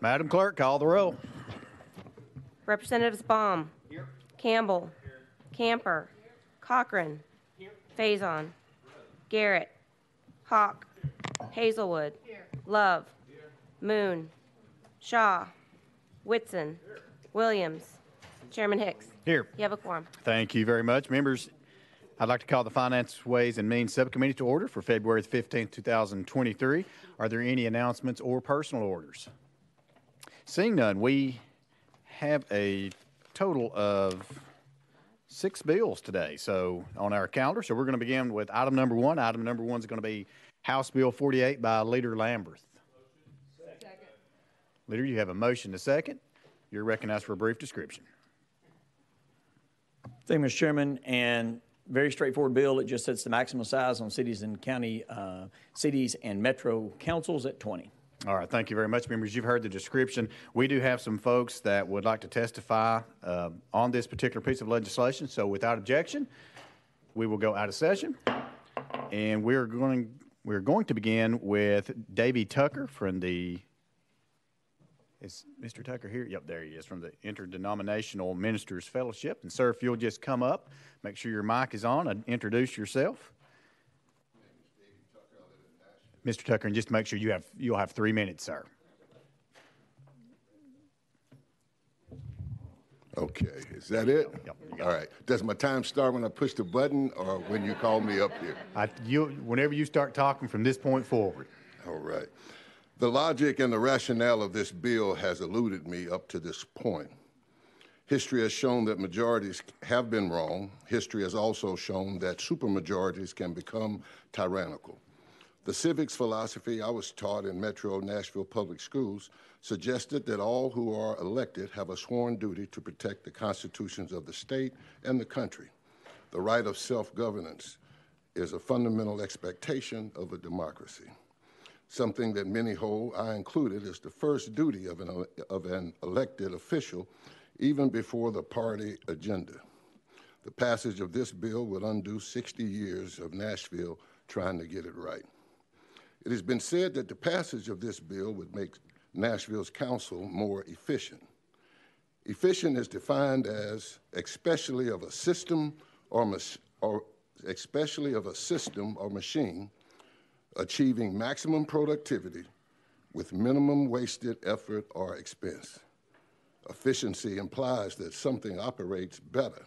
Madam Clerk, call the roll. Representatives Baum. Here. Campbell. Here. Camper. Here. Cochran. Here. Faison. Garrett. Hawk. Hazelwood. Here. Love. Here. Moon. Shaw. Whitson. Here. Williams. Chairman Hicks. Here. You have a quorum. Thank you very much. Members, I'd like to call the Finance, Ways and Means Subcommittee to order for February 15th, 2023. Are there any announcements or personal orders? Seeing none, we have a total of 6 bills today on our calendar. So we're going to begin with item number 1. Item number 1 is going to be House Bill 48 by Leader Lamberth. Second. Leader, you have a motion to second. You're recognized for a brief description. Thank you, Mr. Chairman. And very straightforward bill. It just sets the maximum size on cities and county cities and metro councils at 20. All right. Thank you very much, members. You've heard the description. We do have some folks that would like to testify on this particular piece of legislation. So without objection, we will go out of session. And we're going to begin with Davey Tucker from the, is Mr. Tucker here? Yep, there he is, from the Interdenominational Ministers Fellowship. And sir, if you'll just come up, make sure your mic is on and introduce yourself. Mr. Tucker, and just make sure you'll have 3 minutes, sir. Okay, is that it? Yep, all right. Does my time start when I push the button or when you call me up here? Whenever you start talking from this point forward. All right. The logic and the rationale of this bill has eluded me up to this point. History has shown that majorities have been wrong. History has also shown that supermajorities can become tyrannical. The civics philosophy I was taught in Metro Nashville Public Schools suggested that all who are elected have a sworn duty to protect the constitutions of the state and the country. The right of self-governance is a fundamental expectation of a democracy. Something that many hold, I included, is the first duty of an elected official, even before the party agenda. The passage of this bill would undo 60 years of Nashville trying to get it right. It has been said that the passage of this bill would make Nashville's council more efficient. Efficient is defined as especially of a system or machine achieving maximum productivity with minimum wasted effort or expense. Efficiency implies that something operates better.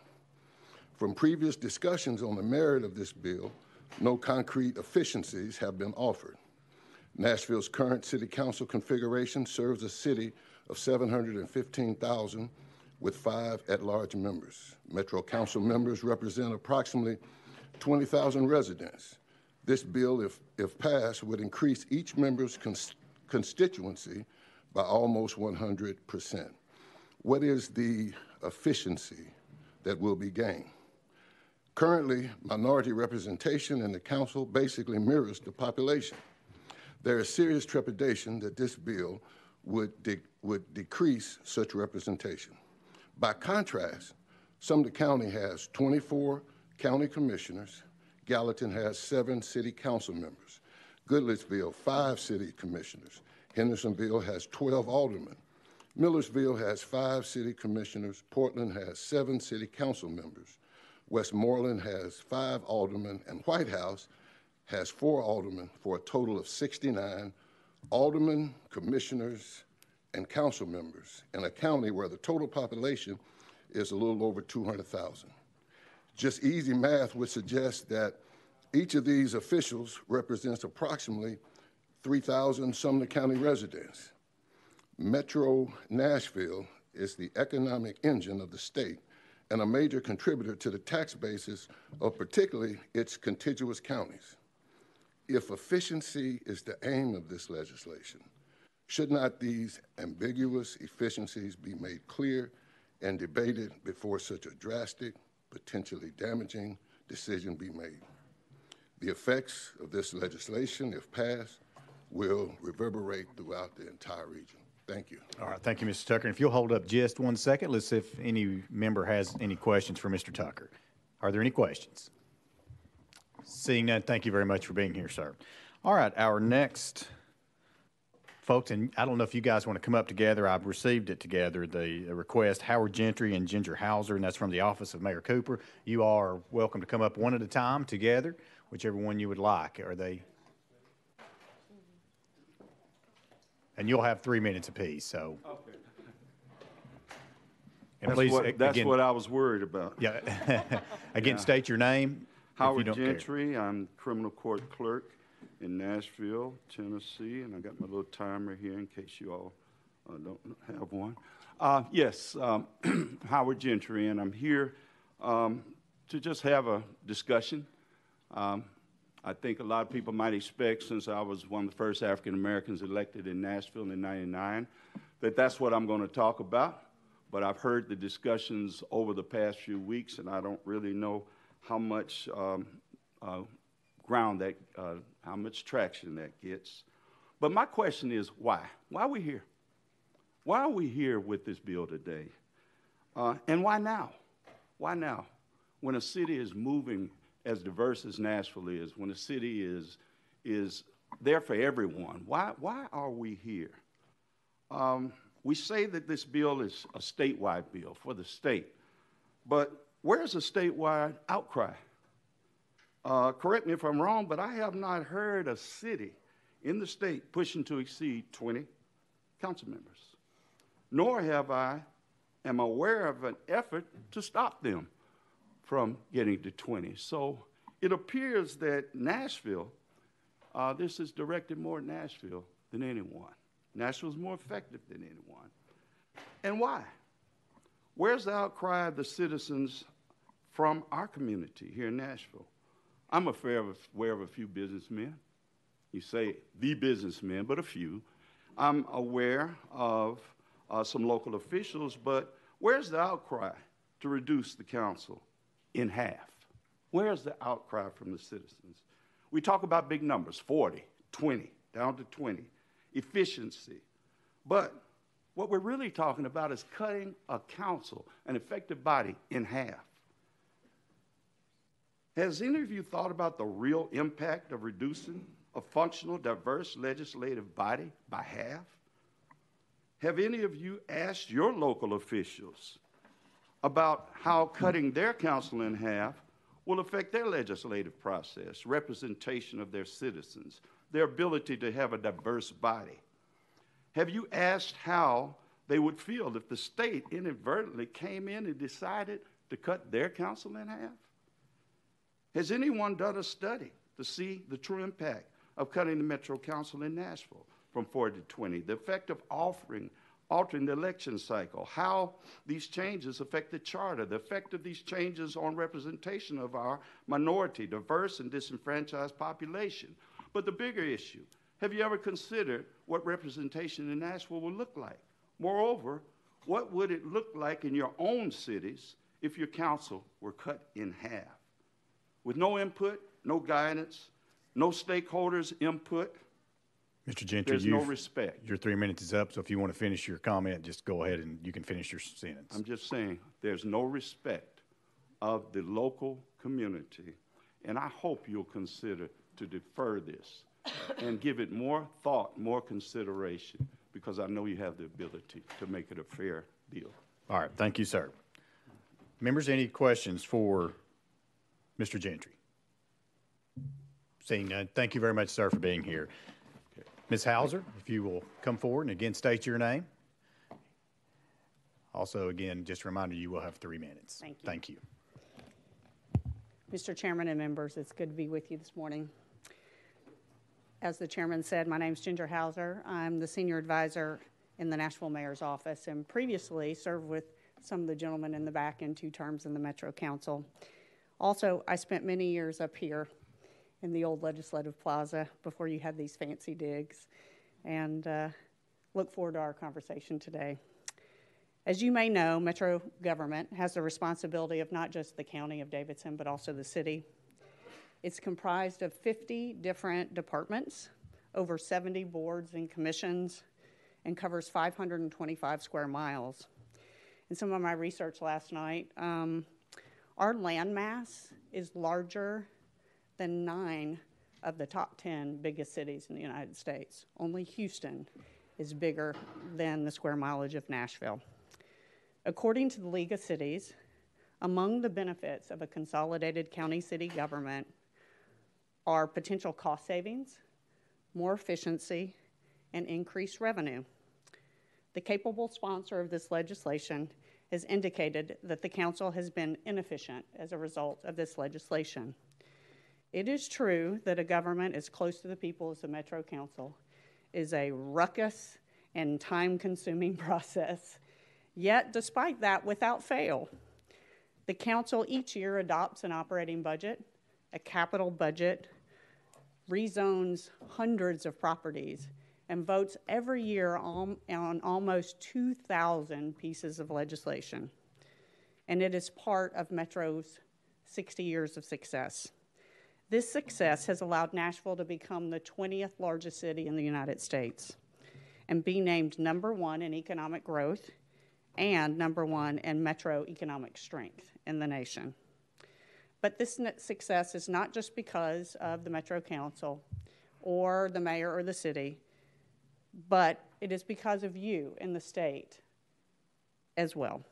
From previous discussions on the merit of this bill, no concrete efficiencies have been offered. Nashville's current city council configuration serves a city of 715,000 with 5 at-large members. Metro council members represent approximately 20,000 residents. This bill, if passed, would increase each member's constituency by almost 100%. What is the efficiency that will be gained? Currently, minority representation in the council basically mirrors the population. There is serious trepidation that this bill would decrease such representation. By contrast, Sumter County has 24 county commissioners. Gallatin has 7 city council members. Goodlettsville, 5 city commissioners. Hendersonville has 12 aldermen. Millersville has 5 city commissioners. Portland has 7 city council members. Westmoreland has 5 aldermen, and White House has 4 aldermen for a total of 69 aldermen, commissioners, and council members in a county where the total population is a little over 200,000. Just easy math would suggest that each of these officials represents approximately 3,000 Sumner County residents. Metro Nashville is the economic engine of the state and a major contributor to the tax basis of particularly its contiguous counties. If efficiency is the aim of this legislation, should not these ambiguous efficiencies be made clear and debated before such a drastic, potentially damaging decision be made? The effects of this legislation, if passed, will reverberate throughout the entire region. Thank you. All right, thank you, Mr. Tucker. And if you'll hold up just 1 second, let's see if any member has any questions for Mr. Tucker. Are there any questions? Seeing none, thank you very much for being here, sir. All right, our next Folks, and I don't know if you guys want to come up together. I've received it together, the request, Howard Gentry and Ginger Hauser, and that's from the office of Mayor Cooper. You are welcome to come up one at a time together, whichever one you would like. Are they? And you'll have 3 minutes apiece, so. Okay. And please, That's again, what I was worried about. yeah. Again, state your name. Howard Gentry, I'm criminal court clerk in Nashville, Tennessee, and I got my little timer here in case you all don't have one. Yes, Howard Gentry, and I'm here to just have a discussion. I think a lot of people might expect, since I was one of the first African Americans elected in Nashville in '99, that that's what I'm going to talk about. But I've heard the discussions over the past few weeks, and I don't really know how much ground that, how much traction that gets. But my question is, why? Why are we here? Why are we here with this bill today? And why now? Why now? When a city is moving as diverse as Nashville is, when a city is there for everyone, why are we here? We say that this bill is a statewide bill for the state, but where's a statewide outcry? Correct me if I'm wrong, but I have not heard a city in the state pushing to exceed 20 council members, nor am aware of an effort to stop them from getting to 20. So it appears that Nashville, this is directed more at Nashville than anyone. Nashville's more effective than anyone. And why? Where's the outcry of the citizens from our community here in Nashville? I'm aware of a few businessmen. You say the businessmen, but a few. I'm aware of some local officials, but where's the outcry to reduce the council in half? Where's the outcry from the citizens? We talk about big numbers, 40, 20, down to 20, efficiency. But what we're really talking about is cutting a council, an effective body, in half. Has any of you thought about the real impact of reducing a functional, diverse legislative body by half? Have any of you asked your local officials about how cutting their council in half will affect their legislative process, representation of their citizens, their ability to have a diverse body? Have you asked how they would feel if the state inadvertently came in and decided to cut their council in half? Has anyone done a study to see the true impact of cutting the Metro Council in Nashville from 40 to 20, the effect of altering the election cycle, how these changes affect the charter, the effect of these changes on representation of our minority, diverse, and disenfranchised population? But the bigger issue, have you ever considered what representation in Nashville would look like? Moreover, what would it look like in your own cities if your council were cut in half? With no input, no guidance, no stakeholders' input, Mr. Gentry, there's no respect. Your 3 minutes is up, so if you want to finish your comment, just go ahead and you can finish your sentence. I'm just saying there's no respect of the local community, and I hope you'll consider to defer this and give it more thought, more consideration, because I know you have the ability to make it a fair bill. All right, thank you, sir. Members, any questions for Mr. Gentry? Seeing none, thank you very much, sir, for being here. Okay. Ms. Hauser, if you will come forward and again state your name. Also, again, just a reminder, you will have 3 minutes. Thank you. Thank you. Mr. Chairman and members, it's good to be with you this morning. As the chairman said, my name is Ginger Hauser. I'm the senior advisor in the Nashville Mayor's office and previously served with some of the gentlemen in the back in 2 terms in the Metro Council. Also, I spent many years up here in the old Legislative Plaza before you had these fancy digs, and look forward to our conversation today. As you may know, Metro government has the responsibility of not just the county of Davidson, but also the city. It's comprised of 50 different departments, over 70 boards and commissions, and covers 525 square miles. In some of my research last night, our land mass is larger than 9 of the top 10 biggest cities in the United States. Only Houston is bigger than the square mileage of Nashville. According to the League of Cities, among the benefits of a consolidated county-city government are potential cost savings, more efficiency, and increased revenue. The capable sponsor of this legislation has indicated that the council has been inefficient as a result of this legislation. It is true that a government as close to the people as the Metro Council is a ruckus and time-consuming process. Yet, despite that, without fail, the council each year adopts an operating budget, a capital budget, rezones hundreds of properties, and votes every year on almost 2,000 pieces of legislation. And it is part of Metro's 60 years of success. This success has allowed Nashville to become the 20th largest city in the United States and be named #1 in economic growth and #1 in metro economic strength in the nation. But this success is not just because of the Metro Council or the mayor or the city, but it is because of you in the state as well.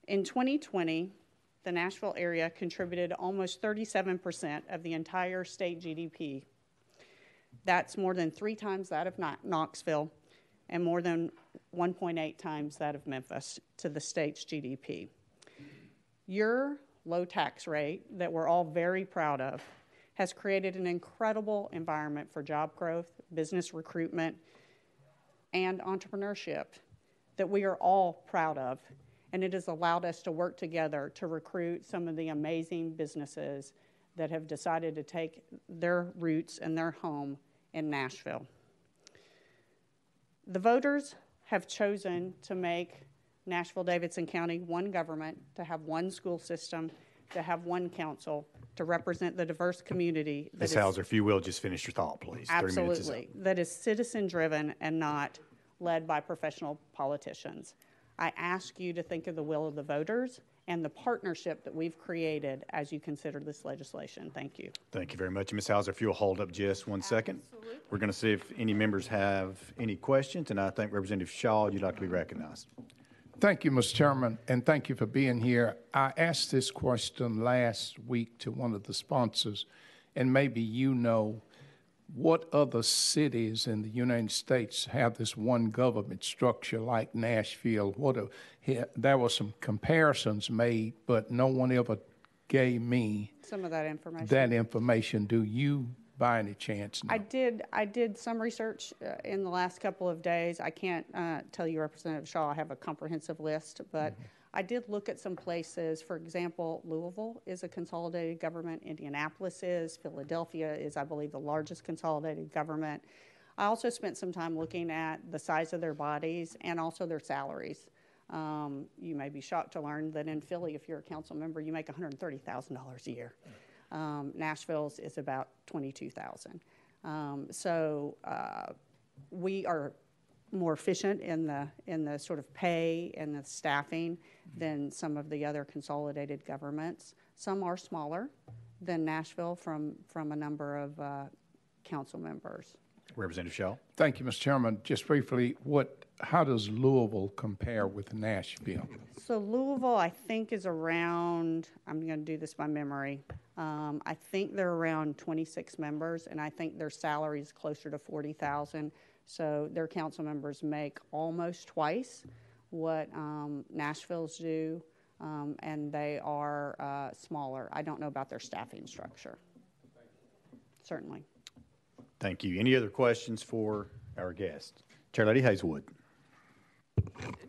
In 2020, the Nashville area contributed almost 37% of the entire state GDP. That's more than 3 times that of Knoxville and more than 1.8 times that of Memphis to the state's GDP. Your low tax rate that we're all very proud of has created an incredible environment for job growth, business recruitment, and entrepreneurship that we are all proud of, and it has allowed us to work together to recruit some of the amazing businesses that have decided to take their roots and their home in Nashville. The voters have chosen to make Nashville-Davidson County one government, to have one school system, to have one council, to represent the diverse community. Ms. Hauser, if you will, just finish your thought, please. 3 minutes is up. Absolutely. That is citizen-driven and not led by professional politicians. I ask you to think of the will of the voters and the partnership that we've created as you consider this legislation. Thank you. Thank you very much. Ms. Hauser, if you'll hold up just 1 second. Absolutely. We're going to see if any members have any questions, and I think Representative Shaw, you'd like to be recognized. Thank you, Mr. Chairman, and thank you for being here. I asked this question last week to one of the sponsors, and maybe you know what other cities in the United States have this one government structure like Nashville. There were some comparisons made, but no one ever gave me Some of that information. Do you, by any chance, know? I did some research in the last couple of days. I can't tell you, Representative Shaw, I have a comprehensive list, but I did look at some places. For example, Louisville is a consolidated government. Indianapolis is. Philadelphia is, I believe, the largest consolidated government. I also spent some time looking at the size of their bodies and also their salaries. You may be shocked to learn that in Philly, if you're a council member, you make $130,000 a year. Nashville's is about $22,000. We are more efficient in the sort of pay and the staffing than some of the other consolidated governments. Some are smaller than Nashville from a number of council members. Representative Shaw. Thank you, Mr. Chairman. Just briefly, how does Louisville compare with Nashville? So Louisville, I think, is around, I'm going to do this by memory, I think they're around 26 members, and I think their salary is closer to $40,000. So their council members make almost twice what Nashville's do, and they are smaller. I don't know about their staffing structure. Certainly. Thank you. Any other questions for our guest? Chairlady Hazelwood.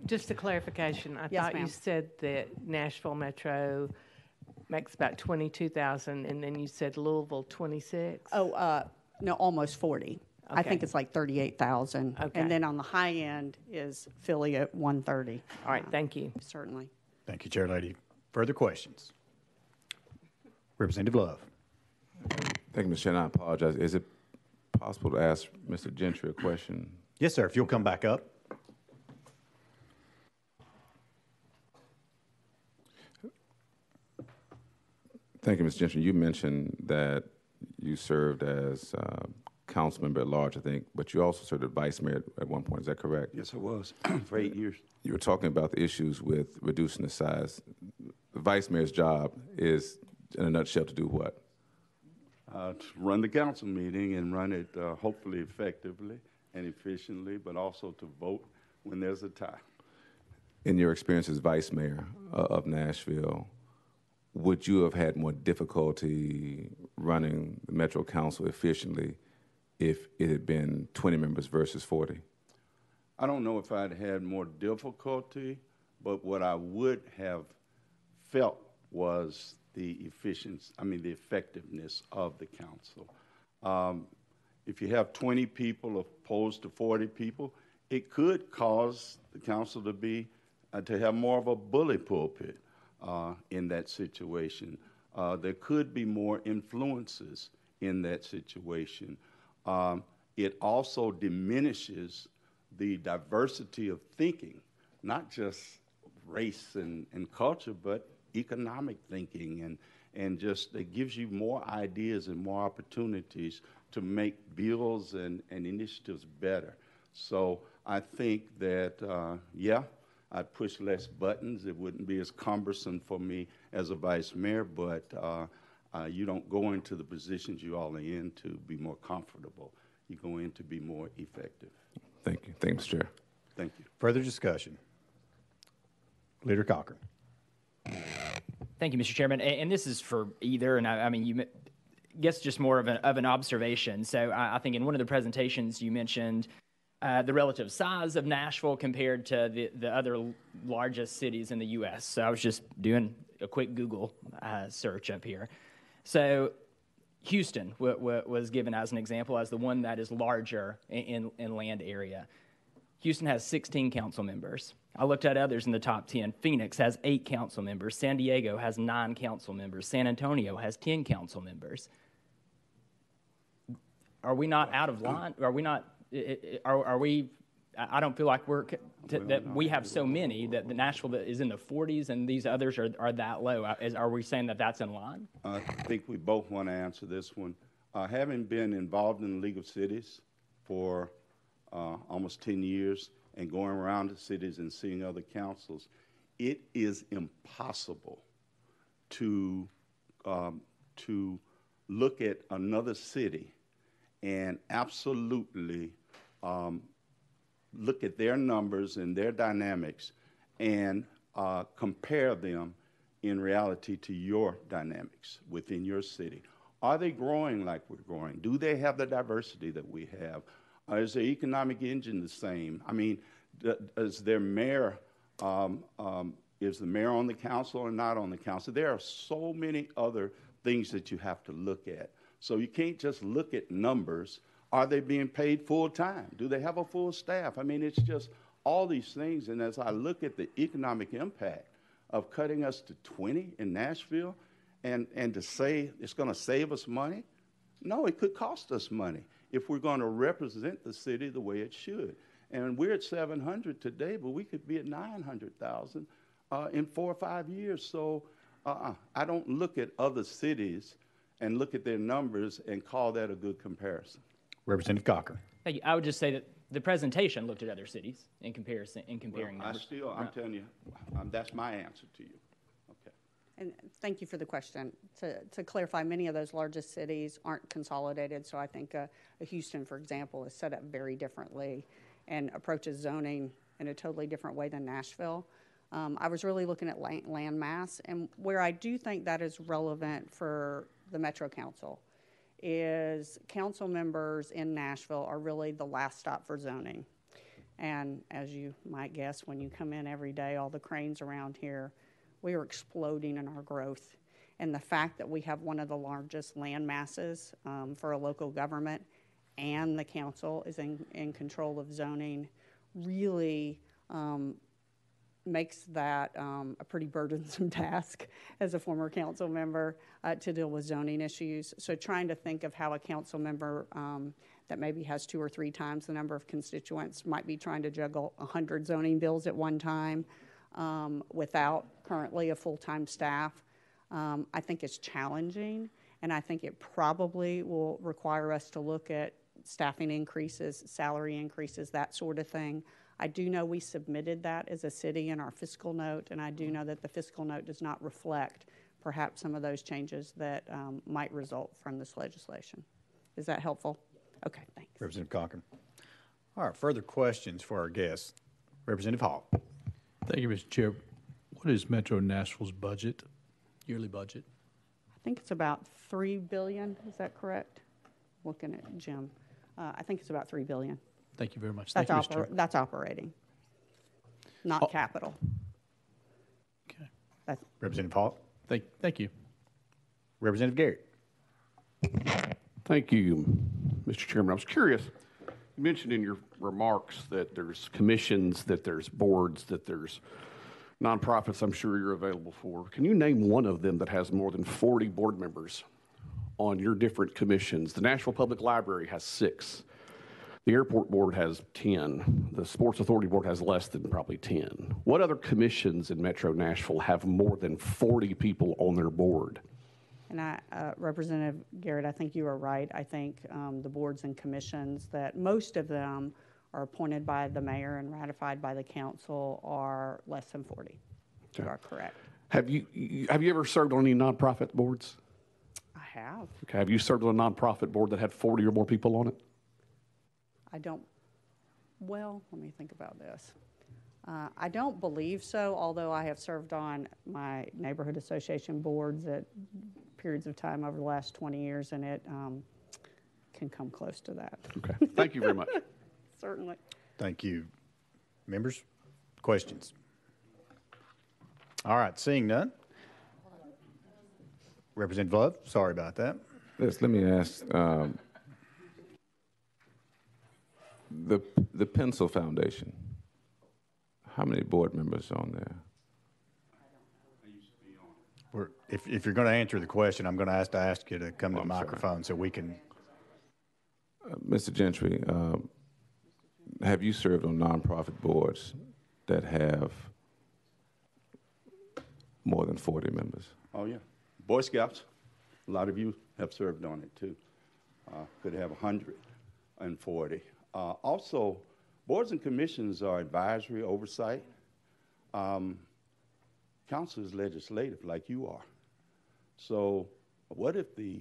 Just a clarification. I Yes, thought you ma'am. said that Nashville Metro makes about 22,000, and then you said Louisville 26. Oh, no, almost 40. I Okay. think it's like 38,000. Okay. And then on the high end is Philly at 130. All right, thank you. Certainly. Thank you, Chairlady. Further questions? Representative Love. Thank you, Mr. Chairman. I apologize. Is it possible to ask Mr. Gentry a question? Yes, sir. If you'll come back up. Thank you, Mr. Gentry. You mentioned that you served as council member at large, I think, but you also served as vice mayor at one point. Is that correct? Yes, I was for 8 years. You were talking about the issues with reducing the size. The vice mayor's job is, in a nutshell, to do what? To run the council meeting and run it hopefully effectively and efficiently, but also to vote when there's a tie. In your experience as vice mayor of Nashville, would you have had more difficulty running the Metro Council efficiently if it had been 20 members versus 40? I don't know if I'd had more difficulty, but what I would have felt was the effectiveness of the council. If you have 20 people opposed to 40 people, it could cause the council to be to have more of a bully pulpit in that situation. There could be more influences in that situation. It also diminishes the diversity of thinking, not just race and culture, but economic thinking, and just it gives you more ideas and more opportunities to make bills and initiatives better. So I think that, yeah, I'd push less buttons. It wouldn't be as cumbersome for me as a vice mayor, but you don't go into the positions you all are in to be more comfortable. You go in to be more effective. Thank you. Thank you, Mr. Chair. Thank you. Further discussion? Leader Cochran. Thank you, Mr. Chairman. And this is for either, and I mean, you guess just more of an observation. So I think in one of the presentations you mentioned the relative size of Nashville compared to the other largest cities in the U.S. So I was just doing a quick Google search up here. So Houston was given as an example as the one that is larger in land area. Houston has 16 council members. I looked at others in the top 10. Phoenix has 8 council members. San Diego has 9 council members. San Antonio has 10 council members. Are we not out of line? Are we not? Are we? I don't feel like that we have so many that the Nashville is in the 40s and these others are that low. Are we saying that that's in line? I think we both want to answer this one. Having been involved in the League of Cities for almost 10 years and going around the cities and seeing other councils, it is impossible to look at another city and absolutely look at their numbers and their dynamics and compare them in reality to your dynamics within your city. Are they growing like we're growing? Do they have the diversity that we have? Is their economic engine the same? I mean, is their mayor, is the mayor on the council or not on the council? There are so many other things that you have to look at. So you can't just look at numbers. Are they being paid full time? Do they have a full staff? I mean, it's just all these things. And as I look at the economic impact of cutting us to 20 in Nashville and to say it's going to save us money, no, it could cost us money if we're going to represent the city the way it should. And we're at 700 today, but we could be at 900,000 in 4 or 5 years. So I don't look at other cities and look at their numbers and call that a good comparison. Representative Cochran. Thank you. I would just say that the presentation looked at other cities in comparing numbers. I'm telling you, that's my answer to you. Okay. And thank you for the question. To clarify, many of those largest cities aren't consolidated, so I think Houston, for example, is set up very differently and approaches zoning in a totally different way than Nashville. I was really looking at land mass, and where I do think that is relevant for the Metro Council is council members in Nashville are really the last stop for zoning. And as you might guess, when you come in every day, all the cranes around here, we are exploding in our growth. And the fact that we have one of the largest land masses for a local government and the council is in control of zoning really makes that a pretty burdensome task as a former council member to deal with zoning issues. So trying to think of how a council member that maybe has 2 or 3 times the number of constituents might be trying to juggle 100 zoning bills at one time without currently a full-time staff, I think is challenging, and I think it probably will require us to look at staffing increases, salary increases, that sort of thing. I do know we submitted that as a city in our fiscal note, and I do know that the fiscal note does not reflect perhaps some of those changes that might result from this legislation. Is that helpful? Okay, thanks. Representative Cochran. All right, further questions for our guests. Representative Hall. Thank you, Mr. Chair. What is Metro Nashville's budget, yearly budget? I think it's about $3 billion. Is that correct? Looking at Jim. I think it's about $3 billion. Thank you very much. That's, Thank you, Mr. Chair. that's operating, not capital. Okay. That's Representative Hall. Thank you. Representative Garrett. Thank you, Mr. Chairman. I was curious, you mentioned in your remarks that there's commissions, that there's boards, that there's nonprofits I'm sure you're available for. Can you name one of them that has more than 40 board members on your different commissions? The Nashville Public Library has 6. The Airport Board has 10. The Sports Authority Board has less than probably 10. What other commissions in Metro Nashville have more than 40 people on their board? And Representative Garrett, I think you are right. I think the boards and commissions, that most of them are appointed by the mayor and ratified by the council, are less than 40. You are correct. Have you ever served on any nonprofit boards? I have. Okay. Have you served on a nonprofit board that had 40 or more people on it? I don't, well, let me think about this. I don't believe so, although I have served on my neighborhood association boards at periods of time over the last 20 years, and it can come close to that. Okay. Thank you very much. Certainly. Thank you. Members, questions? All right, seeing none. Representative Love, sorry about that. Yes, let me ask, the Pencil Foundation, how many board members are on there? If you're going to answer the question, I'm going to ask you to come to the microphone so we can. Mr. Gentry, have you served on nonprofit boards that have more than 40 members? Oh, yeah. Boy Scouts, a lot of you have served on it, too. Could have 140. Also, boards and commissions are advisory oversight. Council is legislative, like you are. So what if the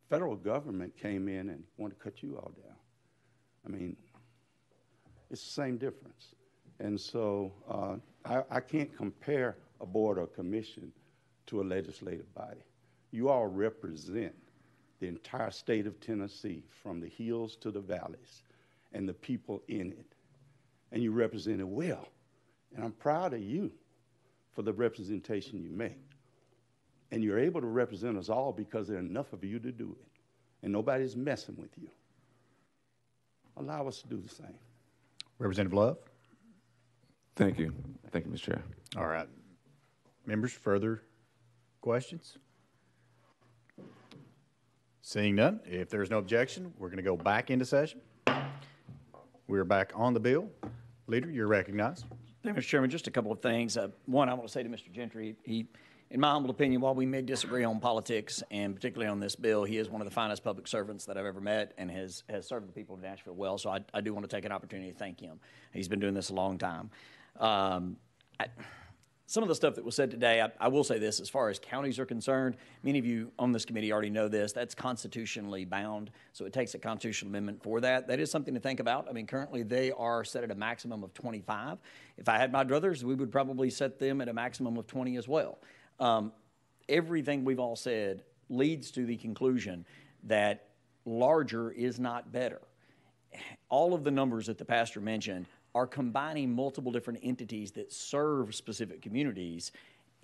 federal government came in and wanted to cut you all down? I mean, it's the same difference. And so I can't compare a board or commission to a legislative body. You all represent the entire state of Tennessee, from the hills to the valleys, and the people in it. And you represent it well. And I'm proud of you for the representation you make. And you're able to represent us all because there are enough of you to do it. And nobody's messing with you. Allow us to do the same. Representative Love? Thank you. Thank you, Mr. Chair. All right. Members, further questions? Seeing none, if there's no objection, we're going to go back into session. We're back on the bill. Leader, you're recognized. Thank you, Mr. Chairman. Just a couple of things. One, I want to say to Mr. Gentry, he, in my humble opinion, while we may disagree on politics, and particularly on this bill, he is one of the finest public servants that I've ever met and has served the people of Nashville well. So I do want to take an opportunity to thank him. He's been doing this a long time. Some of the stuff that was said today, I will say this, as far as counties are concerned, many of you on this committee already know this, that's constitutionally bound, so it takes a constitutional amendment for that. That is something to think about. I mean, currently they are set at a maximum of 25. If I had my druthers, we would probably set them at a maximum of 20 as well. Everything we've all said leads to the conclusion that larger is not better. All of the numbers that the pastor mentioned are combining multiple different entities that serve specific communities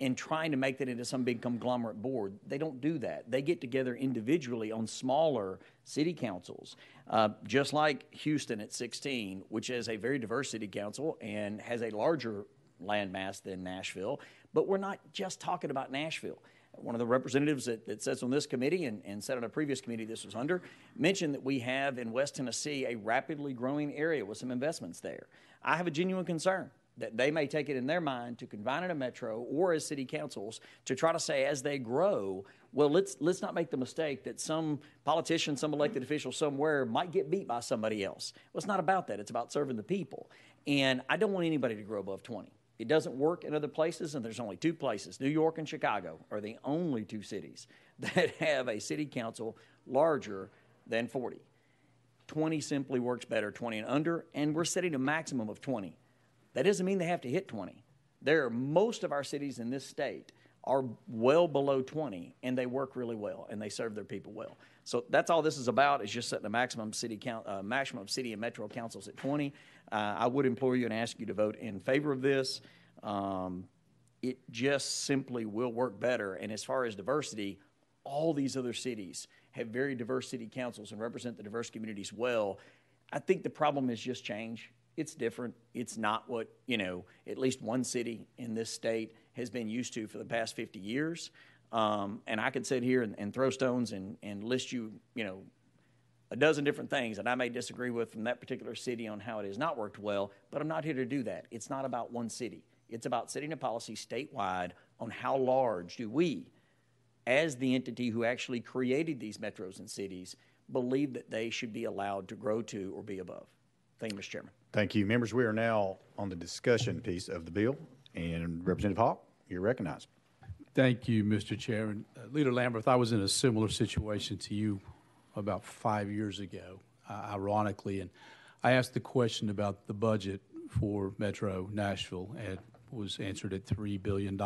and trying to make that into some big conglomerate board. They don't do that. They get together individually on smaller city councils, just like Houston at 16, which is a very diverse city council and has a larger landmass than Nashville. But we're not just talking about Nashville. One of the representatives that sits on this committee and sat on a previous committee this was under mentioned that we have in West Tennessee a rapidly growing area with some investments there. I have a genuine concern that they may take it in their mind to combine in a metro or as city councils to try to say as they grow, well, let's not make the mistake that some politician, some elected official somewhere might get beat by somebody else. Well, it's not about that. It's about serving the people. And I don't want anybody to grow above 20. It doesn't work in other places, and there's only two places. New York and Chicago are the only two cities that have a city council larger than 40. 20 simply works better, 20 and under, and we're setting a maximum of 20. That doesn't mean they have to hit 20. Most of our cities in this state are well below 20, and they work really well, and they serve their people well. So that's all this is about, is just setting a maximum city and metro councils at 20. I would implore you and ask you to vote in favor of this. It just simply will work better. And as far as diversity, all these other cities have very diverse city councils and represent the diverse communities well. I think the problem is just change. It's different. It's not what, at least one city in this state has been used to for the past 50 years. And I could sit here and throw stones and list you, a dozen different things that I may disagree with from that particular city on how it has not worked well, but I'm not here to do that. It's not about one city. It's about setting a policy statewide on how large do we, as the entity who actually created these metros and cities, believe that they should be allowed to grow to or be above. Thank you, Mr. Chairman. Thank you. Members, we are now on the discussion piece of the bill. And Representative Hawk, you're recognized. Thank you, Mr. Chairman. Leader Lamberth, I was in a similar situation to you about 5 years ago, ironically, and I asked the question about the budget for Metro Nashville, and was answered at $3 billion.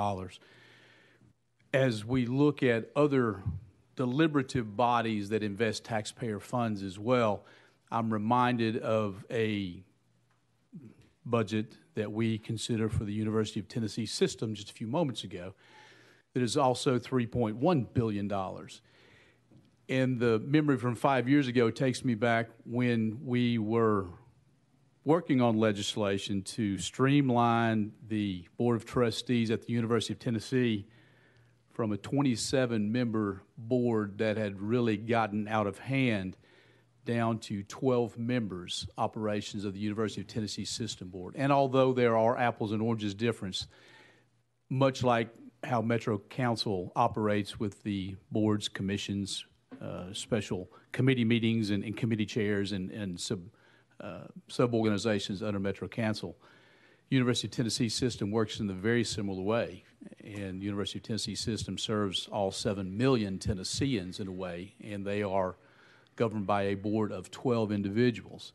As we look at other deliberative bodies that invest taxpayer funds as well, I'm reminded of a budget that we consider for the University of Tennessee system just a few moments ago that is also $3.1 billion. And the memory from 5 years ago takes me back when we were working on legislation to streamline the Board of Trustees at the University of Tennessee from a 27-member board that had really gotten out of hand down to 12 members, operations of the University of Tennessee System Board. And although there are apples and oranges difference, much like how Metro Council operates with the boards, commissions, special committee meetings and committee chairs and sub-organizations under Metro Council, University of Tennessee System works in a very similar way. And University of Tennessee System serves all 7 million Tennesseans in a way, and they are governed by a board of 12 individuals.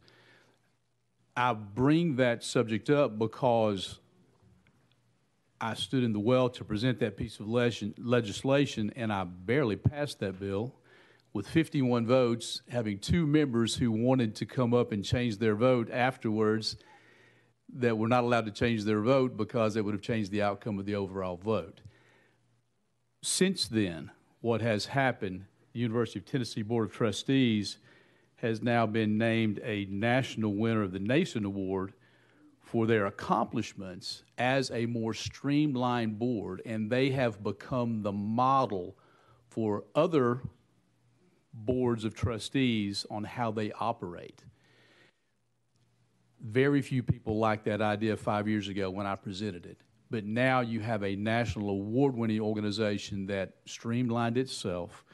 I bring that subject up because I stood in the well to present that piece of legislation, and I barely passed that bill with 51 votes, having 2 members who wanted to come up and change their vote afterwards that were not allowed to change their vote because it would have changed the outcome of the overall vote. Since then, what has happened, the University of Tennessee Board of Trustees has now been named a national winner of the Nason Award for their accomplishments as a more streamlined board, and they have become the model for other boards of trustees on how they operate. Very few people liked that idea 5 years ago when I presented it. But now you have a national award-winning organization that streamlined itself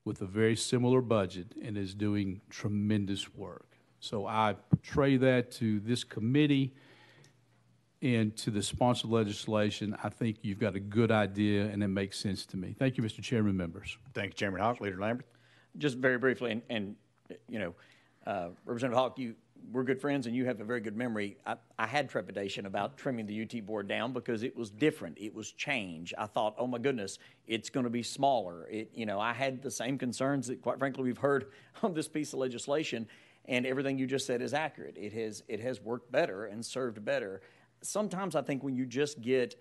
with a very similar budget and is doing tremendous work. So I portray that to this committee and to the sponsored legislation. I think you've got a good idea, and it makes sense to me. Thank you, Mr. Chairman, members. Thank you, Chairman Hawk. Leader Lambert. Just very briefly, and Representative Hawk, we're good friends, and you have a very good memory. I had trepidation about trimming the UT board down because it was different. It was change. I thought, oh my goodness, it's going to be smaller. I had the same concerns that, quite frankly, we've heard on this piece of legislation, and everything you just said is accurate. It has worked better and served better. Sometimes I think when you just get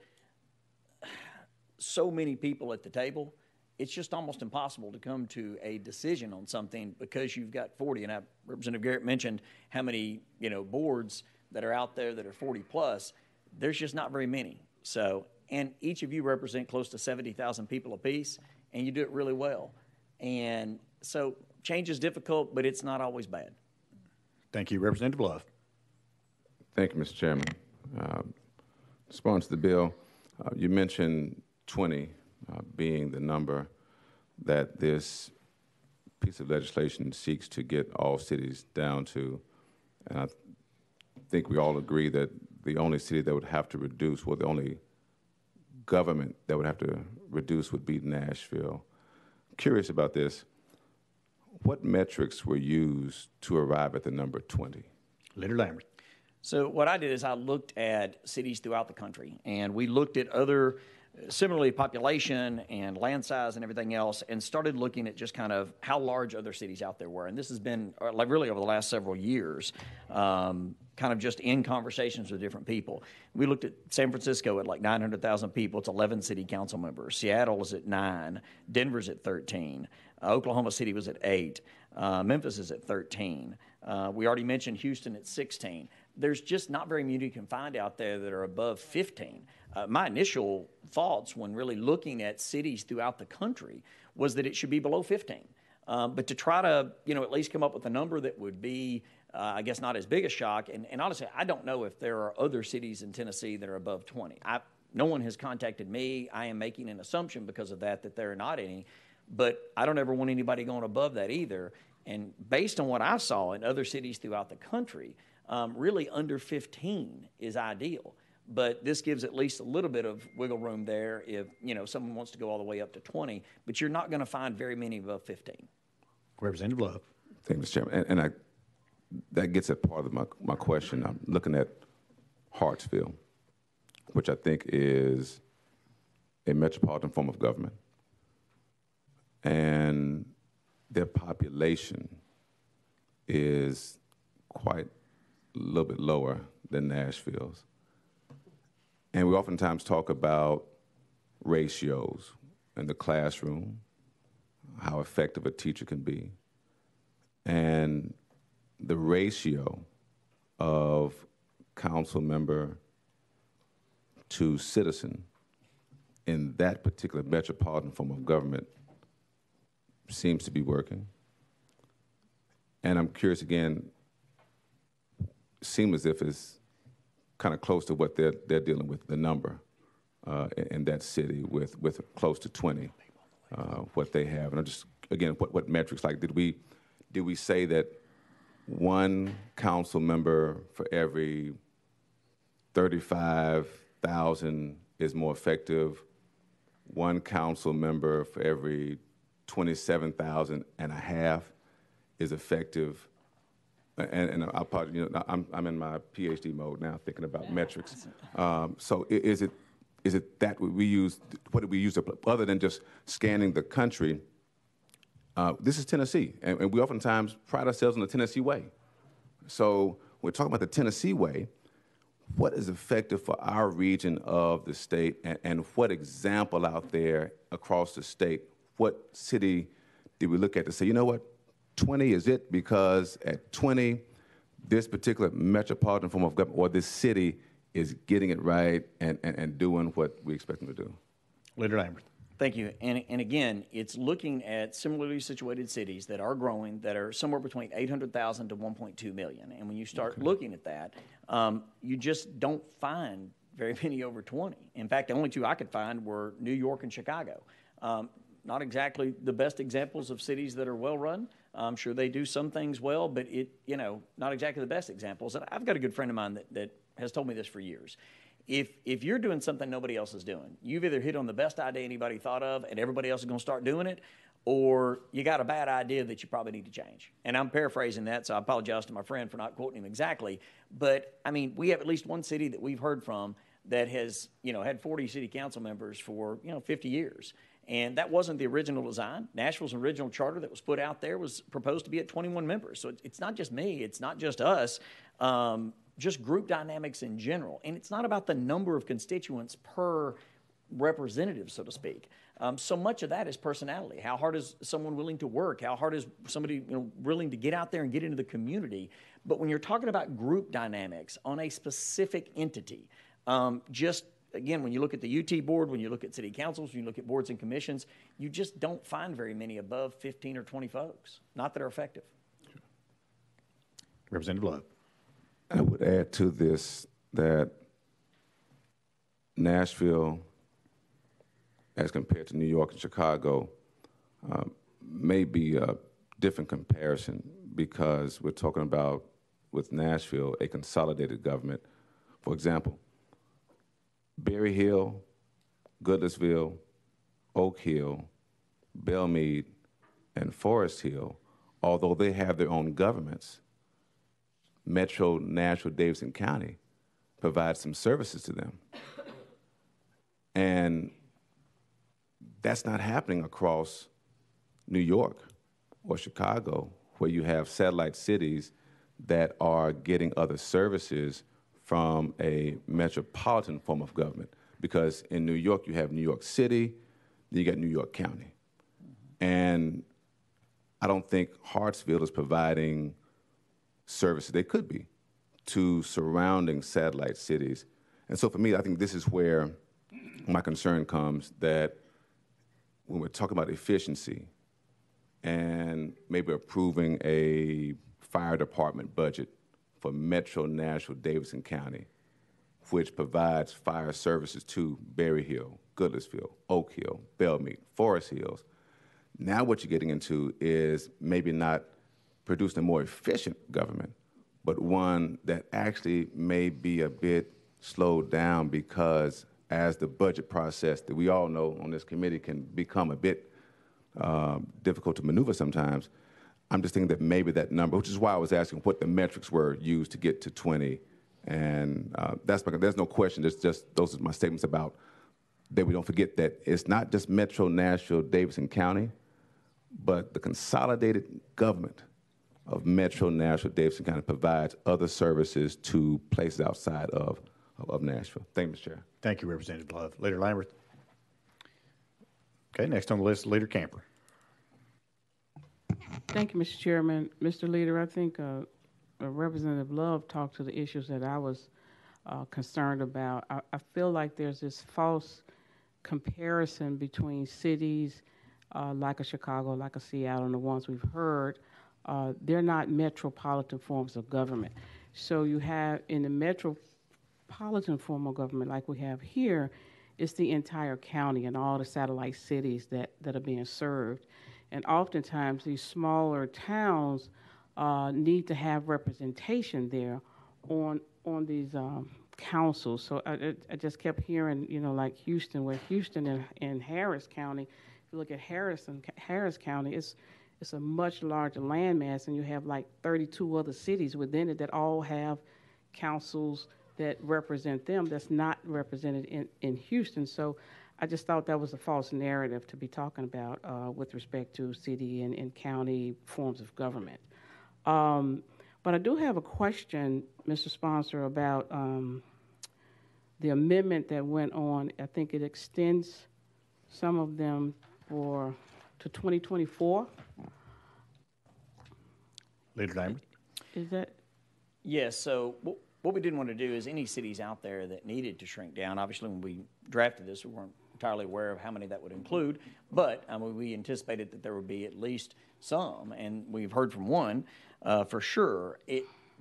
so many people at the table, it's just almost impossible to come to a decision on something because you've got 40. And Representative Garrett mentioned how many boards that are out there that are 40 plus. There's just not very many. So, and each of you represent close to 70,000 people apiece, and you do it really well. And so change is difficult, but it's not always bad. Thank you, Representative Love. Thank you, Mr. Chairman. Response to the bill, you mentioned 20 being the number that this piece of legislation seeks to get all cities down to. And I think we all agree that the only city that would have to reduce, well, the only government that would have to reduce would be Nashville. Curious about this. What metrics were used to arrive at the number 20? Leader Lambert. So what I did is I looked at cities throughout the country, and we looked at other similarly population and land size and everything else, and started looking at just kind of how large other cities out there were. And this has been like really over the last several years, kind of just in conversations with different people. We looked at San Francisco at like 900,000 people. It's 11 city council members. Seattle is at 9. Denver's at 13. Oklahoma City was at 8. Memphis is at 13. We already mentioned Houston at 16. There's just not very many you can find out there that are above 15. My initial thoughts when really looking at cities throughout the country was that it should be below 15. But to try to, at least come up with a number that would be, I guess, not as big a shock. And honestly, I don't know if there are other cities in Tennessee that are above 20. No one has contacted me. I am making an assumption because of that there are not any. But I don't ever want anybody going above that either. And based on what I saw in other cities throughout the country, really under 15 is ideal. But this gives at least a little bit of wiggle room there if, someone wants to go all the way up to 20. But you're not going to find very many above 15. Representative Love. Thank you, Mr. Chairman. And that gets at part of my question. I'm looking at Hartsville, which I think is a metropolitan form of government. And their population is quite a little bit lower than Nashville's. And we oftentimes talk about ratios in the classroom, how effective a teacher can be. And the ratio of council member to citizen in that particular metropolitan form of government seems to be working. And I'm curious again, seems as if it's kind of close to what they're dealing with, the number in that city with close to 20, what they have. And I'm just, again, what metrics, like did we say that one council member for every 35,000 is more effective, one council member for every 27,000 and a half is effective? And I apologize, I'm in my PhD mode now, thinking about metrics. So is it that we use? What do we use other than just scanning the country? This is Tennessee, and we oftentimes pride ourselves on the Tennessee way. So we're talking about the Tennessee way. What is effective for our region of the state, and what example out there across the state? What city did we look at to say, you know what? 20 is it, because at 20, this particular metropolitan form of government or this city is getting it right and doing what we expect them to do. Leader Lambert. Thank you. And again, it's looking at similarly situated cities that are growing, that are somewhere between 800,000 to 1.2 million. And when you start looking at that, you just don't find very many over 20. In fact, the only two I could find were New York and Chicago. Not exactly the best examples of cities that are well run. I'm sure they do some things well, but not exactly the best examples. And I've got a good friend of mine that has told me this for years. If you're doing something nobody else is doing, you've either hit on the best idea anybody thought of and everybody else is going to start doing it, or you got a bad idea that you probably need to change. And I'm paraphrasing that, so I apologize to my friend for not quoting him exactly. But, I mean, we have at least one city that we've heard from that has, had 40 city council members for, 50 years. And that wasn't the original design. Nashville's original charter that was put out there was proposed to be at 21 members. So it's not just me. It's not just us. Just group dynamics in general. And it's not about the number of constituents per representative, so to speak. So much of that is personality. How hard is someone willing to work? How hard is somebody willing to get out there and get into the community? But when you're talking about group dynamics on a specific entity, again, when you look at the UT board, when you look at city councils, when you look at boards and commissions, you just don't find very many above 15 or 20 folks, not that are effective. Representative Love. I would add to this that Nashville, as compared to New York and Chicago, may be a different comparison because we're talking about, with Nashville, a consolidated government. For example, Berry Hill, Goodlettsville, Oak Hill, Belmead, and Forest Hill, although they have their own governments, Metro Nashville Davidson County provides some services to them. And that's not happening across New York or Chicago, where you have satellite cities that are getting other services from a metropolitan form of government. Because in New York, you have New York City, then you got New York County. And I don't think Hartsville is providing services, they could be, to surrounding satellite cities. And so for me, I think this is where my concern comes, that when we're talking about efficiency and maybe approving a fire department budget for Metro Nashville Davidson County, which provides fire services to Berry Hill, Goodlettsville, Oak Hill, Belmead, Forest Hills. Now what you're getting into is maybe not producing a more efficient government, but one that actually may be a bit slowed down, because as the budget process that we all know on this committee can become a bit difficult to maneuver sometimes, I'm just thinking that maybe that number, which is why I was asking what the metrics were used to get to 20. And that's because there's no question, there's just, those are my statements about that we don't forget that it's not just Metro Nashville Davidson County, but the consolidated government of Metro Nashville Davidson County provides other services to places outside of Nashville. Thank you, Mr. Chair. Thank you, Representative Love. Leader Lambert. Okay, next on the list, Leader Camper. Thank you, Mr. Chairman. Mr. Leader, I think Representative Love talked to the issues that I was concerned about. I feel like there's this false comparison between cities like a Chicago, like a Seattle, and the ones we've heard. They're not metropolitan forms of government. So you have, in the metropolitan form of government like we have here, it's the entire county and all the satellite cities that are being served. And oftentimes these smaller towns need to have representation there on these councils. So I just kept hearing, you know, like Houston, where Houston and Harris County, if you look at Harris County, it's a much larger landmass, and you have like 32 other cities within it that all have councils that represent them that's not represented in Houston. So I just thought that was a false narrative to be talking about with respect to city and county forms of government. But I do have a question, Mr. Sponsor, about the amendment that went on. I think it extends some of them to 2024. Leader Lambert. Is that? Yes, so what we didn't want to do is any cities out there that needed to shrink down. Obviously, when we drafted this, we weren't entirely aware of how many that would include, but we anticipated that there would be at least some, and we've heard from one for sure.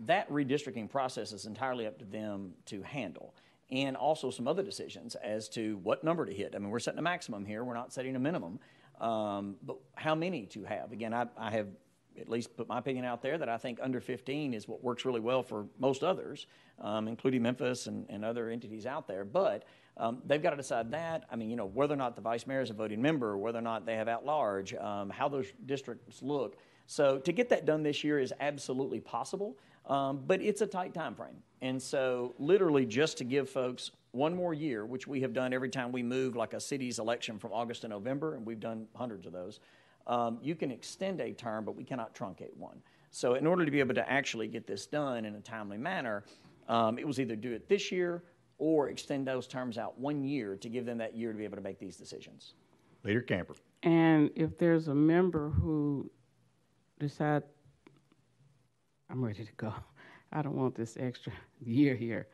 That redistricting process is entirely up to them to handle, and also some other decisions as to what number to hit. I mean, we're setting a maximum here. We're not setting a minimum, but how many to have. Again, I have at least put my opinion out there that I think under 15 is what works really well for most others, including Memphis and other entities out there. But they've got to decide that. I mean, you know, whether or not the vice mayor is a voting member, whether or not they have at-large, how those districts look. So to get that done this year is absolutely possible, but it's a tight time frame. And so literally just to give folks one more year, which we have done every time we move like a city's election from August to November, and we've done hundreds of those, you can extend a term, but we cannot truncate one. So in order to be able to actually get this done in a timely manner, it was either do it this year or extend those terms out 1 year to give them that year to be able to make these decisions. Leader Camper. And if there's a member who decide, I'm ready to go, I don't want this extra year here,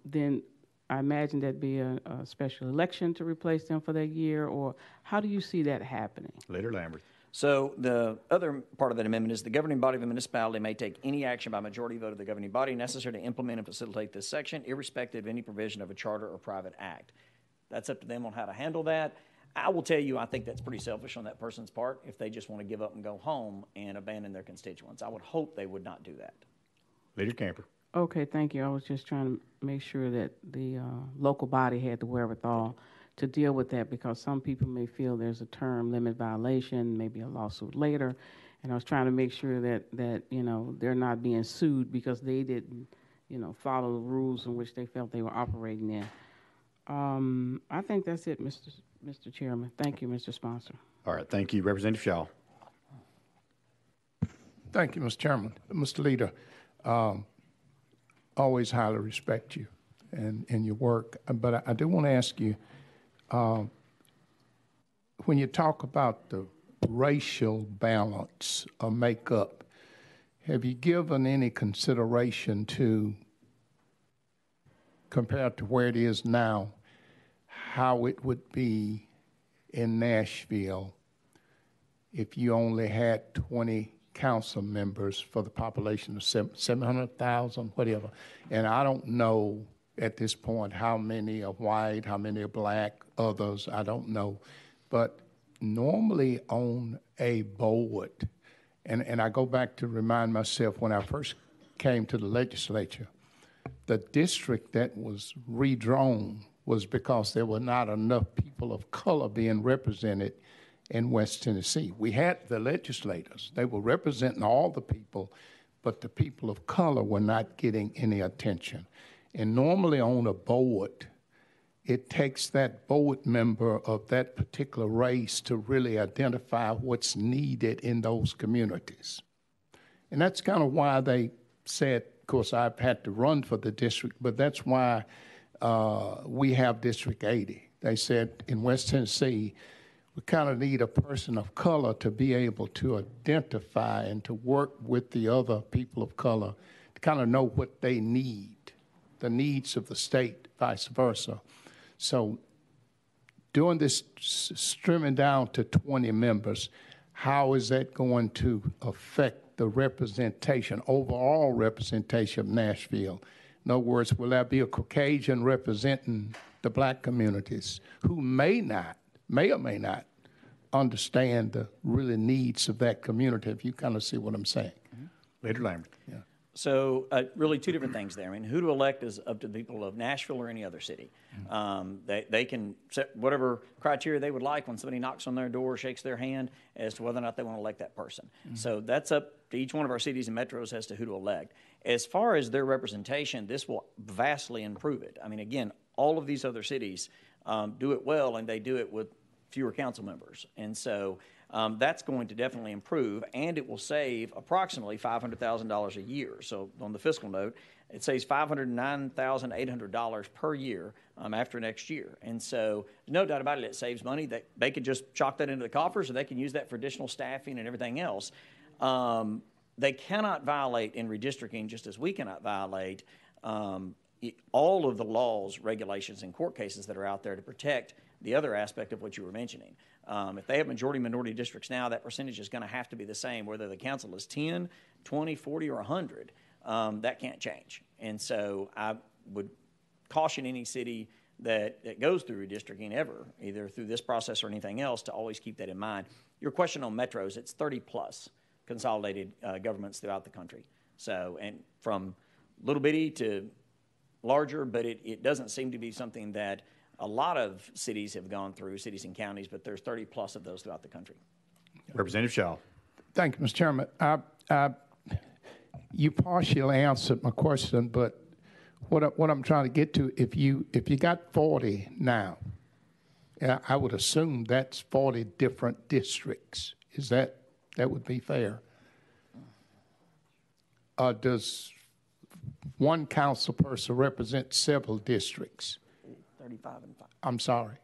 then I imagine that'd be a special election to replace them for that year, or how do you see that happening? Leader Lambert. So the other part of that amendment is the governing body of a municipality may take any action by majority vote of the governing body necessary to implement and facilitate this section, irrespective of any provision of a charter or private act. That's up to them on how to handle that. I will tell you, I think that's pretty selfish on that person's part if they just want to give up and go home and abandon their constituents. I would hope they would not do that. Leader Camper. Okay, thank you. I was just trying to make sure that the local body had the wherewithal to deal with that, because some people may feel there's a term limit violation, maybe a lawsuit later, and I was trying to make sure that you know, they're not being sued because they didn't, you know, follow the rules in which they felt they were operating in. I think that's it, Mr. Chairman. Thank you, Mr. Sponsor. All right, thank you. Representative Shaw. Thank you, Mr. Chairman. Mr. Leader, always highly respect you and your work, but I do want to ask you, when you talk about the racial balance or makeup, have you given any consideration to, compared to where it is now, how it would be in Nashville if you only had 20 council members for the population of 700,000, whatever? And I don't know at this point how many are white, how many are black, others, I don't know. But normally on a board, and I go back to remind myself when I first came to the legislature, the district that was redrawn was because there were not enough people of color being represented in West Tennessee. We had the legislators. They were representing all the people, but the people of color were not getting any attention. And normally on a board, it takes that board member of that particular race to really identify what's needed in those communities. And that's kind of why they said, of course, I've had to run for the district, but that's why we have District 80. They said in West Tennessee, we kind of need a person of color to be able to identify and to work with the other people of color to kind of know what they need, the needs of the state, vice versa. So doing this, trimming down to 20 members, how is that going to affect the representation, overall representation of Nashville? In other words, will there be a Caucasian representing the black communities who may or may not understand the really needs of that community, if you kind of see what I'm saying? Mm-hmm. Leader Lambert. Yeah. So really two different things there. I mean, who to elect is up to the people of Nashville or any other city. They can set whatever criteria they would like when somebody knocks on their door, shakes their hand, as to whether or not they want to elect that person. So that's up to each one of our cities and metros as to who to elect. As far as their representation, this will vastly improve it. I mean, again, all of these other cities do it well, and they do it with fewer council members. And so that's going to definitely improve, and it will save approximately $500,000 a year. So on the fiscal note, it saves $509,800 per year after next year. And so no doubt about it, it saves money. That they could just chalk that into the coffers, or they can use that for additional staffing and everything else. They cannot violate in redistricting, just as we cannot violate all of the laws, regulations, and court cases that are out there to protect the other aspect of what you were mentioning. If they have majority-minority districts now, that percentage is going to have to be the same, whether the council is 10, 20, 40, or 100. That can't change. And so I would caution any city that goes through redistricting ever, either through this process or anything else, to always keep that in mind. Your question on metros, it's 30-plus consolidated governments throughout the country. So, and from little bitty to larger, but it doesn't seem to be something that a lot of cities have gone through, cities and counties, but there's 30-plus of those throughout the country. Representative Shaw. Thank you, Mr. Chairman. You partially answered my question, but what I'm trying to get to, if you got 40 now, I would assume that's 40 different districts. Is that would be fair? Does one council person represent several districts? 35 and 5. I'm sorry.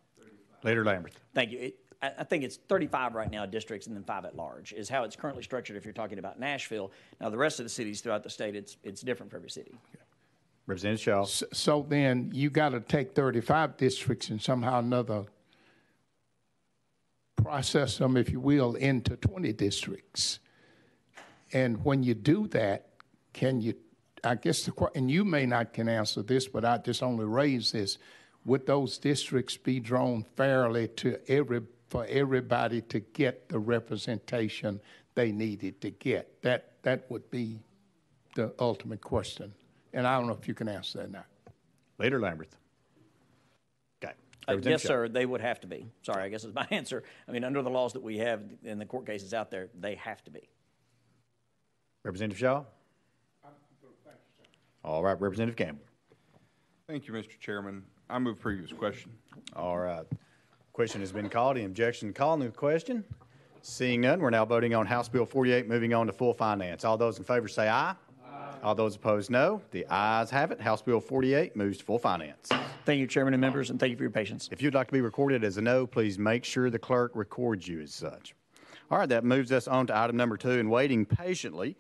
Leader Lambert. Thank you. I think it's 35 right now districts and then 5 at large is how it's currently structured if you're talking about Nashville. Now, the rest of the cities throughout the state, it's different for every city. Okay. Representative Shaw. So then you got to take 35 districts and somehow another process them, if you will, into 20 districts. And when you do that, can you, I guess, and you may not can answer this, but I just only raise this, would those districts be drawn fairly to for everybody to get the representation they needed to get? That would be the ultimate question. And I don't know if you can answer that now. Leader Lambert. Okay. Yes, sir, they would have to be. Sorry, I guess is my answer. I mean, under the laws that we have in the court cases out there, they have to be. Representative Shaw? All right, Representative Campbell. Thank you, Mr. Chairman. I move previous question. All right. Question has been called. Any objection to calling the question? Seeing none, we're now voting on House Bill 48, moving on to full finance. All those in favor say aye. All those opposed, no. The ayes have it. House Bill 48 moves to full finance. Thank you, Chairman and members, and thank you for your patience. If you'd like to be recorded as a no, please make sure the clerk records you as such. All right, that moves us on to item number 2, and waiting patiently.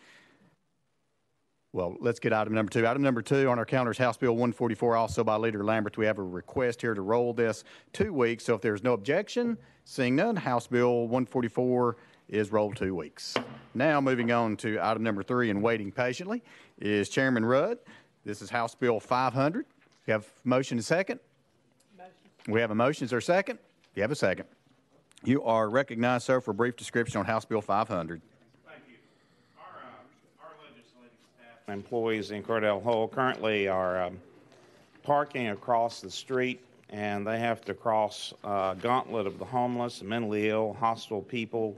Well, let's get item number 2. Item number 2 on our calendar is House Bill 144, also by Leader Lambert. We have a request here to roll this 2 weeks, so if there's no objection, seeing none, House Bill 144 is rolled 2 weeks. Now, moving on to item number 3 and waiting patiently is Chairman Rudd. This is House Bill 500. You have a motion and second? Motion. We have a motion. Is there a second? You have a second. You are recognized, sir, for a brief description on House Bill 500. Thank you. Our legislative staff employees in Cordell Hull currently are parking across the street, and they have to cross a gauntlet of the homeless, mentally ill, hostile people,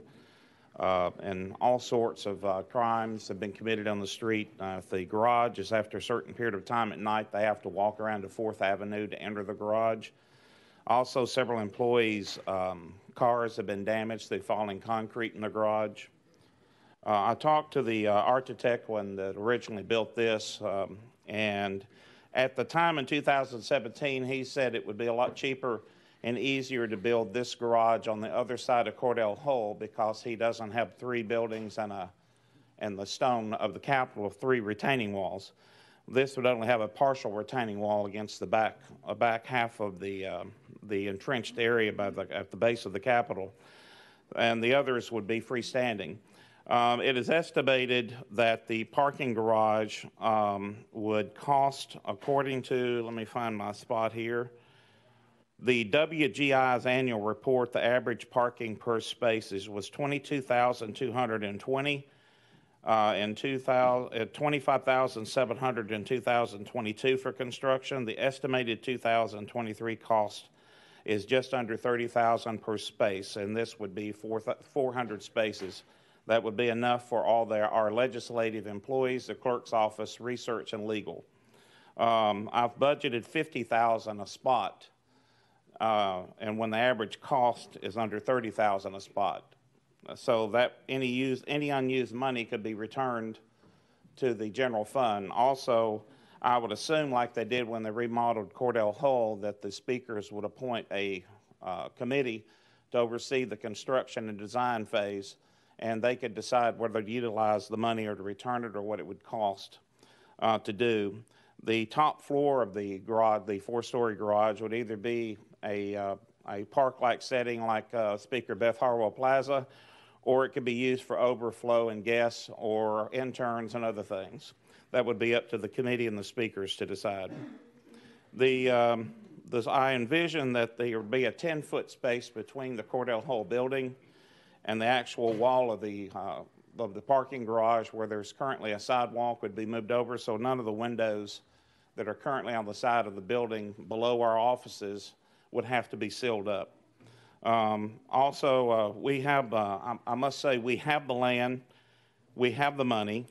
and all sorts of crimes have been committed on the street. If the garage is after a certain period of time at night, they have to walk around to 4th Avenue to enter the garage. Also, several employees' cars have been damaged through falling concrete in the garage. I talked to the architect when that originally built this, and at the time in 2017, he said it would be a lot cheaper and easier to build this garage on the other side of Cordell Hull because he doesn't have 3 buildings and the stone of the Capitol of 3 retaining walls. This would only have a partial retaining wall against the back half of the entrenched area at the base of the Capitol, and the others would be freestanding. It is estimated that the parking garage would cost, according to, let me find my spot here, the WGI's annual report, the average parking per spaces was $22,220 and $25,700 in 2022 for construction. The estimated 2023 cost is just under $30,000 per space, and this would be 400 spaces. That would be enough for all our legislative employees, the clerk's office, research, and legal. I've budgeted $50,000 a spot, and when the average cost is under $30,000 a spot. So that any unused money could be returned to the general fund. Also, I would assume, like they did when they remodeled Cordell Hull, that the speakers would appoint a committee to oversee the construction and design phase, and they could decide whether to utilize the money or to return it or what it would cost to do. The top floor of the garage, the 4-story garage, would either be a park-like setting like Speaker Beth Harwell Plaza, or it could be used for overflow and guests or interns and other things. That would be up to the committee and the speakers to decide. I envision that there would be a 10-foot space between the Cordell Hull building and the actual wall of the parking garage, where there's currently a sidewalk, would be moved over, so none of the windows that are currently on the side of the building below our offices would have to be sealed up. Also, we have, I must say, we have the land, we have the money,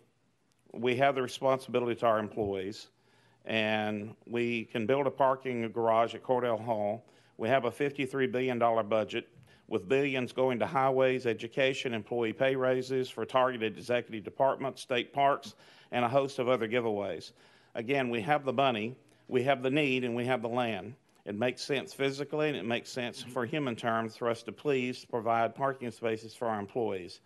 we have the responsibility to our employees, and we can build a parking garage at Cordell Hall. We have a $53 billion budget, with billions going to highways, education, employee pay raises for targeted executive departments, state parks, and a host of other giveaways. Again, we have the money, we have the need, and we have the land. It makes sense physically, and it makes sense for human terms for us to please provide parking spaces for our employees.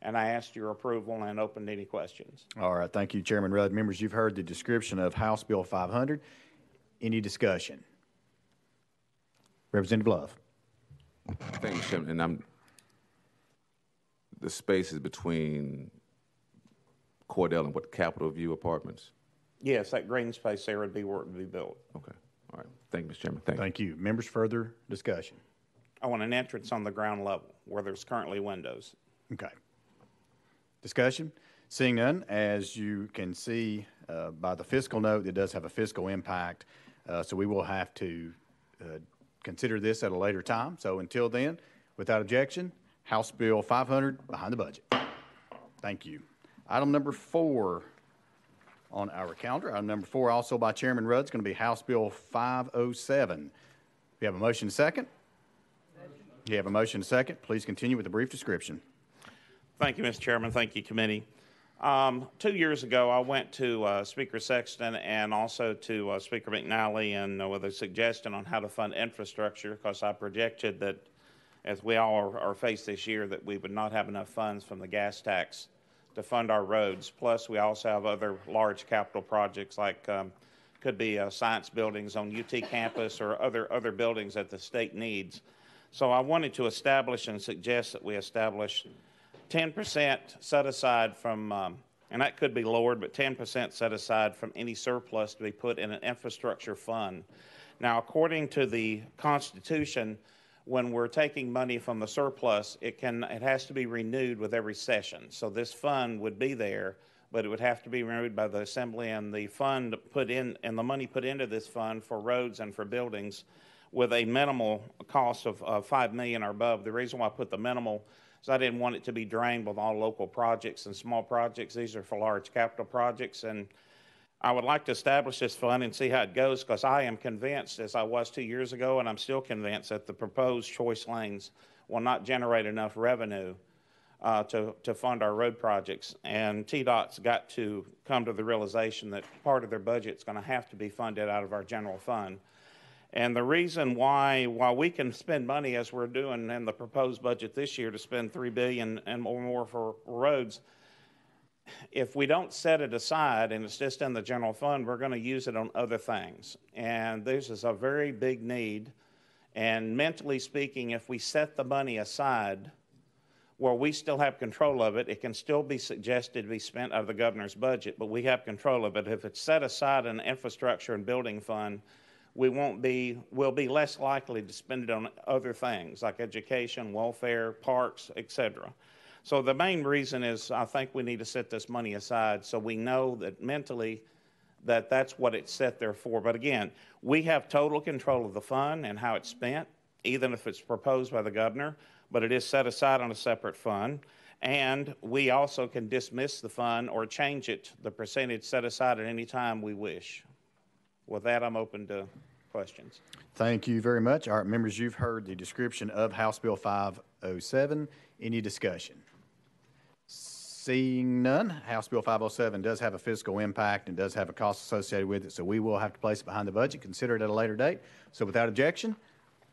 And I asked your approval and opened any questions. All right. Thank you, Chairman Rudd. Members, you've heard the description of House Bill 500. Any discussion? Representative Love. Thank you, Chairman. And the spaces between Cordell and Capitol View Apartments? Yes, that green space there would be where it would be built. Okay. All right. Thank you, Mr. Chairman. Thank you. Members, further discussion? I want an entrance on the ground level where there's currently windows. Okay. Discussion? Seeing none, as you can see by the fiscal note, it does have a fiscal impact, so we will have to consider this at a later time. So until then, without objection, House Bill 500 behind the budget. Thank you. Item number 4 on our calendar. Item number 4, also by Chairman Rudd, is going to be House Bill 507. We have a motion second. You have a motion second. Please continue with a brief description. Thank you, Mr. Chairman. Thank you, committee. 2 years ago, I went to Speaker Sexton and also to Speaker McNally and with a suggestion on how to fund infrastructure, because I projected that, as we all are faced this year, that we would not have enough funds from the gas tax to fund our roads. Plus, we also have other large capital projects like could be science buildings on UT campus or other buildings that the state needs. So I wanted to establish and suggest that we establish 10% set aside from, and that could be lowered, but 10% set aside from any surplus to be put in an infrastructure fund. Now, according to the Constitution, when we're taking money from the surplus, it has to be renewed with every session. So this fund would be there, but it would have to be renewed by the Assembly, and the fund put in, and the money put into this fund for roads and for buildings with a minimal cost of $5 million or above. The reason why I put the minimal is I didn't want it to be drained with all local projects and small projects. These are for large capital projects, and I would like to establish this fund and see how it goes, because I am convinced, as I was 2 years ago, and I'm still convinced, that the proposed choice lanes will not generate enough revenue to fund our road projects. And TDOT's got to come to the realization that part of their budget is going to have to be funded out of our general fund. And the reason why, while we can spend money as we're doing in the proposed budget this year to spend $3 billion and more for roads, if we don't set it aside and it's just in the general fund, we're going to use it on other things. And this is a very big need. And mentally speaking, if we set the money aside where we still have control of it, it can still be suggested to be spent out of the governor's budget, but we have control of it. If it's set aside in an infrastructure and building fund, we'll be less likely to spend it on other things like education, welfare, parks, etc. So the main reason is I think we need to set this money aside so we know that mentally that that's what it's set there for. But again, we have total control of the fund and how it's spent, even if it's proposed by the governor, but it is set aside on a separate fund. And we also can dismiss the fund or change it, the percentage set aside at any time we wish. With that, I'm open to questions. Thank you very much. All right, members, you've heard the description of House Bill 507. Any discussion? Seeing none, House Bill 507 does have a fiscal impact and does have a cost associated with it, so we will have to place it behind the budget, consider it at a later date. So without objection,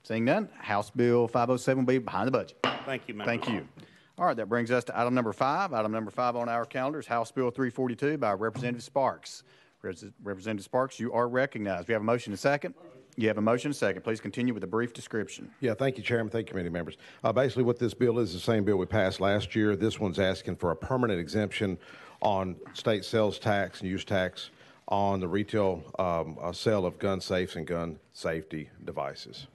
seeing none, House Bill 507 will be behind the budget. Thank you, Member. Thank you. All right, that brings us to item number 5. Item number 5 on our calendar is House Bill 342 by Representative Sparks. Representative Sparks, you are recognized. We have a motion and a second. You have a motion and a second. Please continue with a brief description. Yeah, thank you, Chairman. Thank you, committee members. Basically, what this bill is the same bill we passed last year. This one's asking for a permanent exemption on state sales tax and use tax on the retail sale of gun safes and gun safety devices.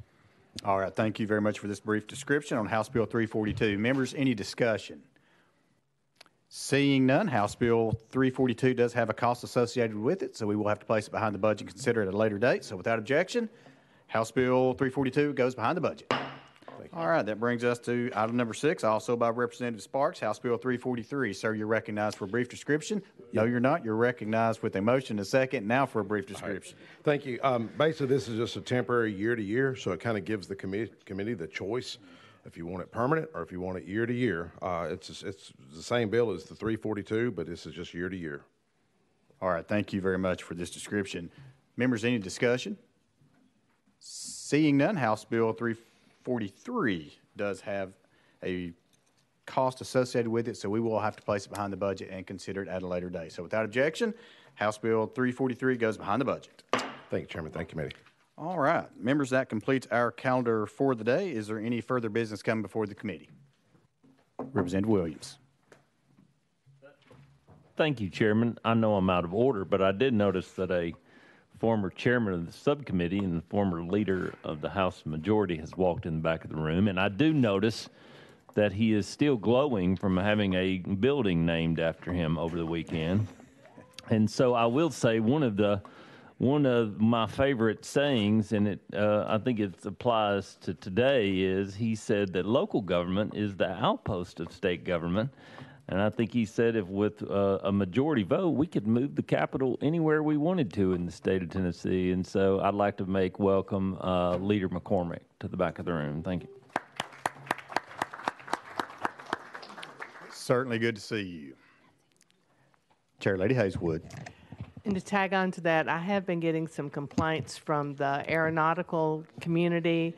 All right, thank you very much for this brief description on House Bill 342. Members, any discussion? Seeing none, House Bill 342 does have a cost associated with it, so we will have to place it behind the budget and consider it at a later date. So without objection, House Bill 342 goes behind the budget. All right, that brings us to item number 6, also by Representative Sparks, House Bill 343. Sir, you're recognized for a brief description. No, you're not. You're recognized with a motion and a second. Now for a brief description. Right. Thank you. Basically, this is just a temporary year to year, so it kind of gives the committee the choice if you want it permanent or if you want it year to year. It's the same bill as the 342, but this is just year to year. All right, thank you very much for this description. Members, any discussion? Seeing none, House Bill 343 does have a cost associated with it, so we will have to place it behind the budget and consider it at a later date. So without objection, House Bill 343 goes behind the budget. Thank you, Chairman. Thank you, committee. All right. Members, that completes our calendar for the day. Is there any further business coming before the committee? Representative Williams. Thank you, Chairman. I know I'm out of order, but I did notice that a former chairman of the subcommittee and the former leader of the House Majority has walked in the back of the room, and I do notice that he is still glowing from having a building named after him over the weekend. And so I will say one of my favorite sayings, and I think it applies to today, is he said that local government is the outpost of state government. And I think he said if with a majority vote, we could move the capital anywhere we wanted to in the state of Tennessee. And so I'd like to make welcome Leader McCormick to the back of the room. Thank you. Certainly good to see you. Chair Lady Hazelwood. And to tag on to that, I have been getting some complaints from the aeronautical community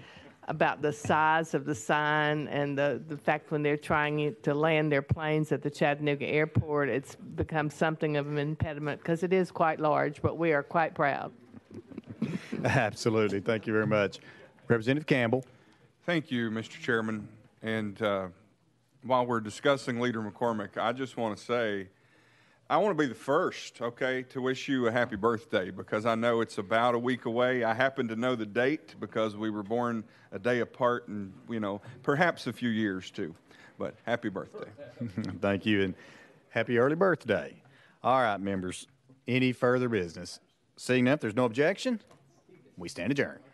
about the size of the sign and the fact when they're trying to land their planes at the Chattanooga airport, it's become something of an impediment because it is quite large, but we are quite proud. Absolutely. Thank you very much. Representative Campbell. Thank you, Mr. Chairman. And while we're discussing Leader McCormick, I just want to say I want to be the first, okay, to wish you a happy birthday because I know it's about a week away. I happen to know the date because we were born a day apart and, perhaps a few years too. But happy birthday. Thank you, and happy early birthday. All right, members, any further business? Seeing none, if there's no objection, we stand adjourned.